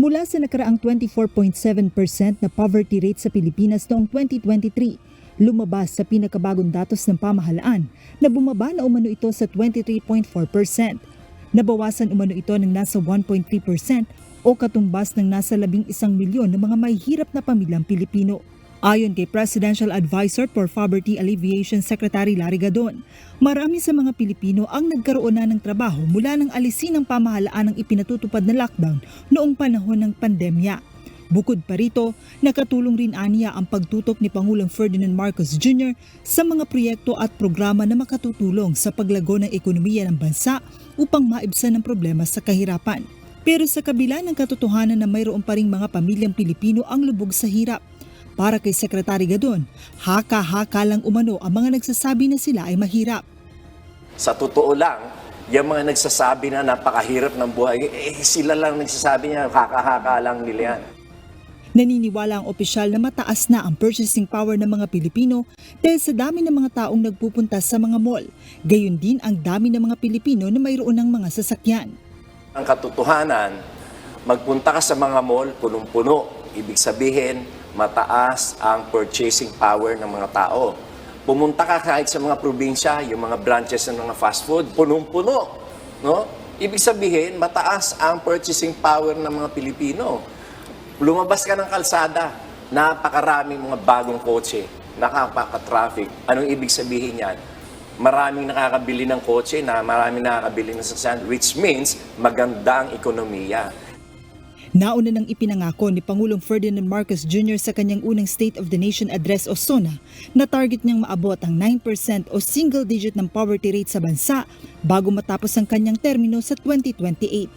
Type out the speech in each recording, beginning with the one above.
Mula sa nakaraang 24.7% na poverty rate sa Pilipinas noong 2023, lumabas sa pinakabagong datos ng pamahalaan na bumaba na umano ito sa 23.4%. Nabawasan umano ito ng nasa 1.3% o katumbas ng nasa 11 milyon ng mga mahihirap na pamilyang Pilipino. Ayon kay Presidential Advisor for Poverty Alleviation Secretary Larry Gadon, marami sa mga Pilipino ang nagkaroon na ng trabaho mula nang alisin ng pamahalaan ang ipinatutupad na lockdown noong panahon ng pandemya. Bukod pa rito, nakatulong rin aniya ang pagtutok ni Pangulong Ferdinand Marcos Jr. sa mga proyekto at programa na makatutulong sa paglago ng ekonomiya ng bansa upang maibsan ang problema sa kahirapan. Pero sa kabila ng katotohanan na mayroon pa ring mga pamilyang Pilipino ang lubog sa hirap, para kay Secretary Gadon, haka-haka lang umano ang mga nagsasabi na sila ay mahirap. Sa totoo lang, yung mga nagsasabi na napakahirap ng buhay, sila lang nagsasabi niya, haka-haka lang nila yan. Naniniwala ang opisyal na mataas na ang purchasing power ng mga Pilipino dahil sa dami ng mga taong nagpupunta sa mga mall. Gayon din ang dami ng mga Pilipino na mayroon ng mga sasakyan. Ang katotohanan, magpunta ka sa mga mall, punong-puno. Ibig sabihin, mataas ang purchasing power ng mga tao. Pumunta ka kahit sa mga probinsya, yung mga branches ng mga fast food, punong-puno. No? Ibig sabihin, mataas ang purchasing power ng mga Pilipino. Lumabas ka ng kalsada, napakaraming mga bagong kotse, nakapaka-traffic. Anong ibig sabihin yan? Maraming nakakabili ng kotse, maraming nakakabili ng sasakyan, which means maganda ang ekonomiya. Nauna nang ipinangako ni Pangulong Ferdinand Marcos Jr. sa kanyang unang State of the Nation Address o SONA na target niyang maabot ang 9% o single digit ng poverty rate sa bansa bago matapos ang kanyang termino sa 2028.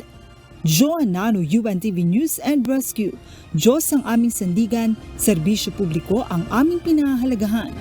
Joan Nano, UNTV News and Rescue. Diyos ang aming sandigan, serbisyo publiko ang aming pinahahalagahan.